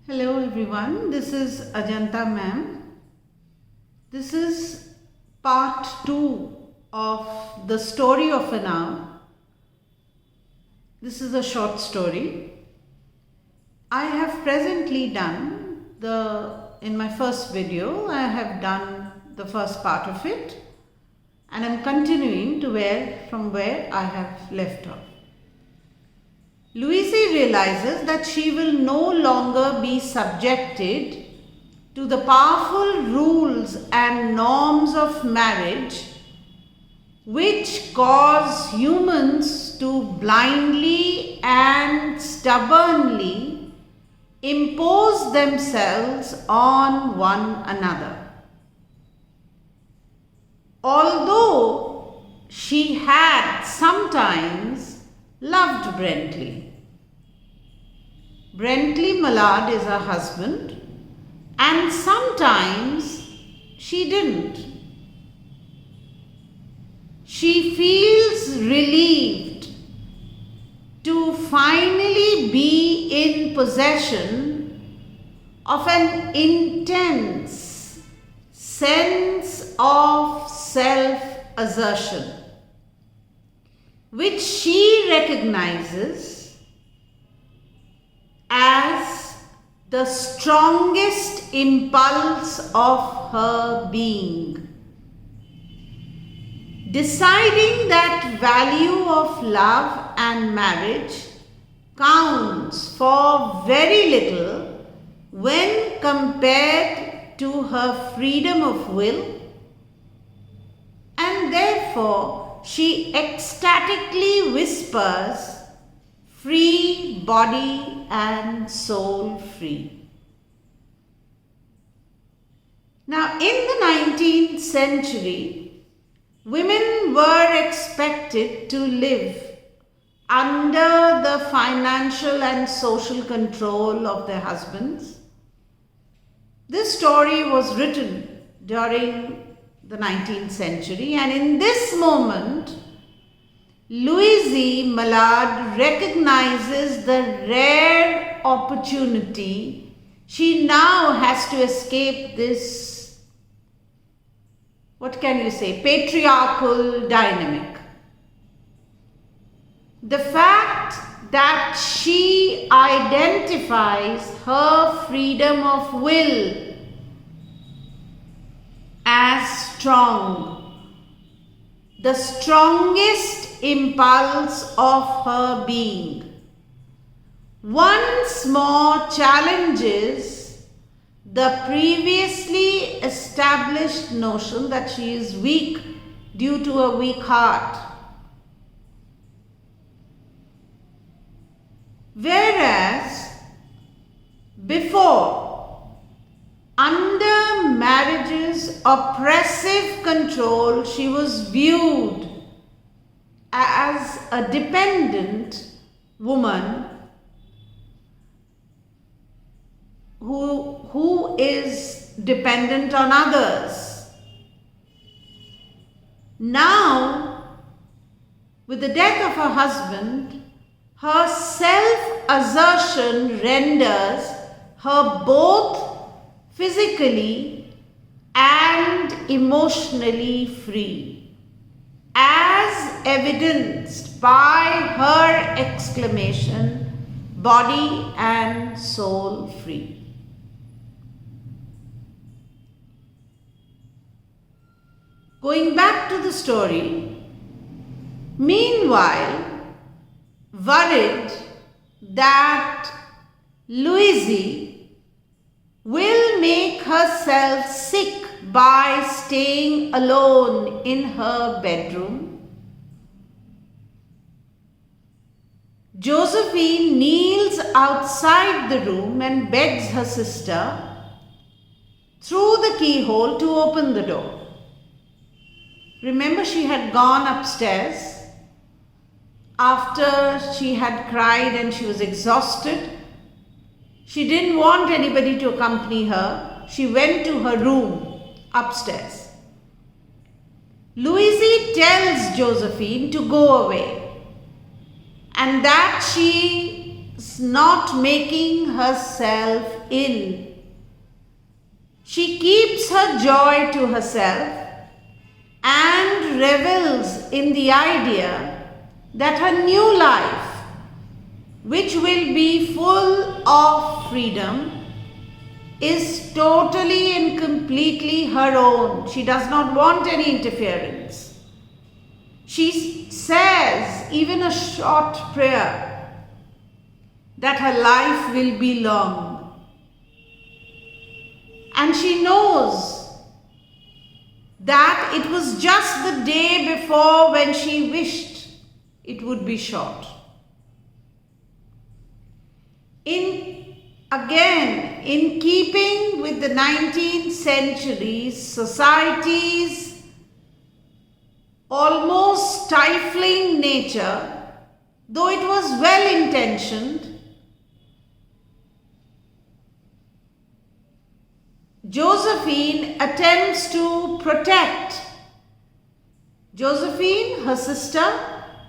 Hello everyone, this is Ajanta ma'am. This is part 2 of the story of an hour. This is a short story. I have presently done in my first video, I have done the first part of it and I'm continuing from where I have left off. Louise realizes that she will no longer be subjected to the powerful rules and norms of marriage which cause humans to blindly and stubbornly impose themselves on one another. Although she had sometimes loved Brentley. Brentley Mallard is her husband, and sometimes she didn't. She feels relieved to finally be in possession of an intense sense of self-assertion, which she recognizes as the strongest impulse of her being. Deciding that value of love and marriage counts for very little when compared to her freedom of will, and therefore she ecstatically whispers, "Free body and soul free." Now, in the 19th century, women were expected to live under the financial and social control of their husbands. This story was written during the 19th century, and in this moment, Louise Mallard recognizes the rare opportunity she now has to escape this, patriarchal dynamic. The fact that she identifies her freedom of will as strong, the strongest impulse of her being, once more challenges the previously established notion that she is weak due to a weak heart. Whereas before, under marriage's oppressive control, she was viewed as a dependent woman who is dependent on others. Now, with the death of her husband, her self-assertion renders her both physically and emotionally free, as evidenced by her exclamation, "Body and soul free." Going back to the story, meanwhile, worried that Louise will make herself sick by staying alone in her bedroom, Josephine kneels outside the room and begs her sister through the keyhole to open the door. Remember, she had gone upstairs after she had cried and she was exhausted. She didn't want anybody to accompany her. She went to her room upstairs. Louise tells Josephine to go away and that she not making herself ill. She keeps her joy to herself and revels in the idea that her new life, which will be full of freedom, is totally and completely her own. She does not want any interference. She says, even a short prayer, that her life will be long. And she knows that it was just the day before when she wished it would be short. In keeping with the 19th century's society's almost stifling nature, though it was well intentioned, Josephine attempts to protect. Josephine, her sister,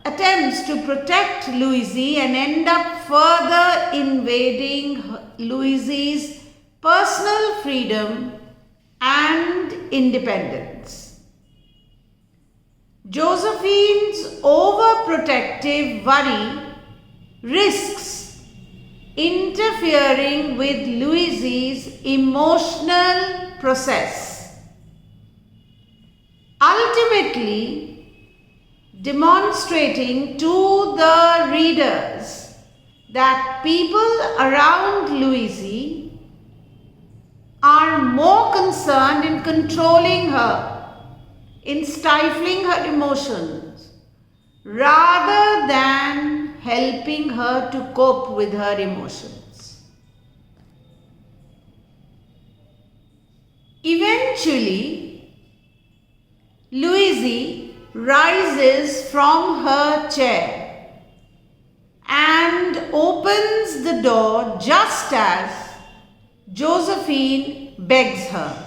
attempts to protect Louise and end up further invading Louise's personal freedom and independence. Josephine's overprotective worry risks interfering with Louise's emotional process, ultimately demonstrating to the readers that people around Louise are more concerned in controlling her, in stifling her emotions, rather than helping her to cope with her emotions. Eventually, Louise rises from her chair and opens the door just as Josephine begs her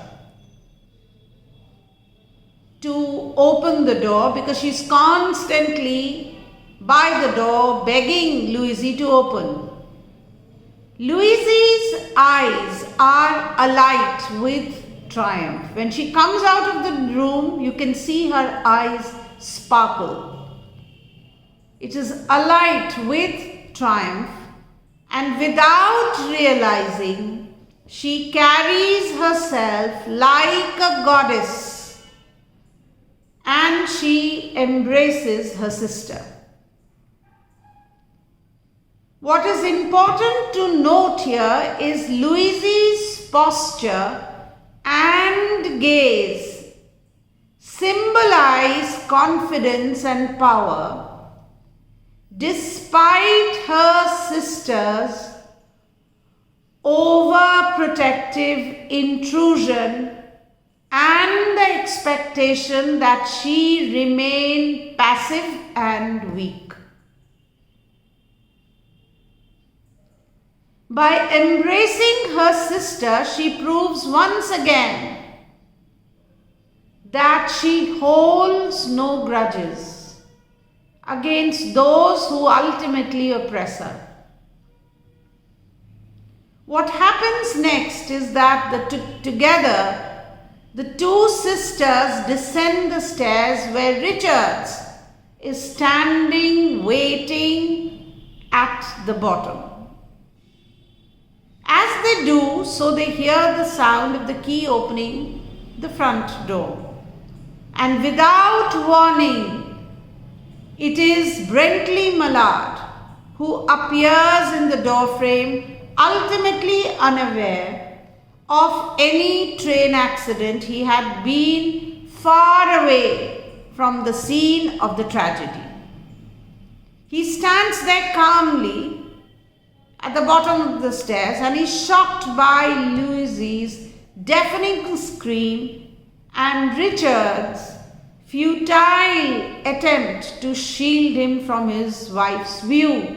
to open the door, because she's constantly by the door begging Louise to open. Louise's eyes are alight with triumph. When she comes out of the room, you can see her eyes sparkle. It is alight with triumph, and without realizing, she carries herself like a goddess, and she embraces her sister. What is important to note here is Louise's posture and gaze symbolize confidence and power despite her sister's overprotective intrusion and the expectation that she remain passive and weak. By embracing her sister, she proves once again that she holds no grudges against those who ultimately oppress her. What happens next is that together the two sisters descend the stairs where Richards is standing waiting at the bottom. As they do so, they hear the sound of the key opening the front door. And without warning, it is Brentley Mallard who appears in the doorframe, ultimately unaware of any train accident. He had been far away from the scene of the tragedy. He stands there calmly at the bottom of the stairs and is shocked by Louise's deafening scream and Richard's futile attempt to shield him from his wife's view.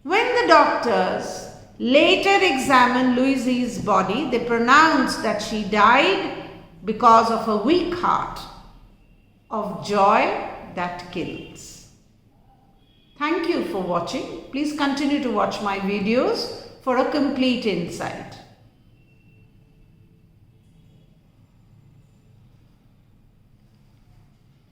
When the doctors later examined Louise's body, they pronounced that she died because of a weak heart, of joy that kills. Thank you for watching. Please continue to watch my videos for a complete insight.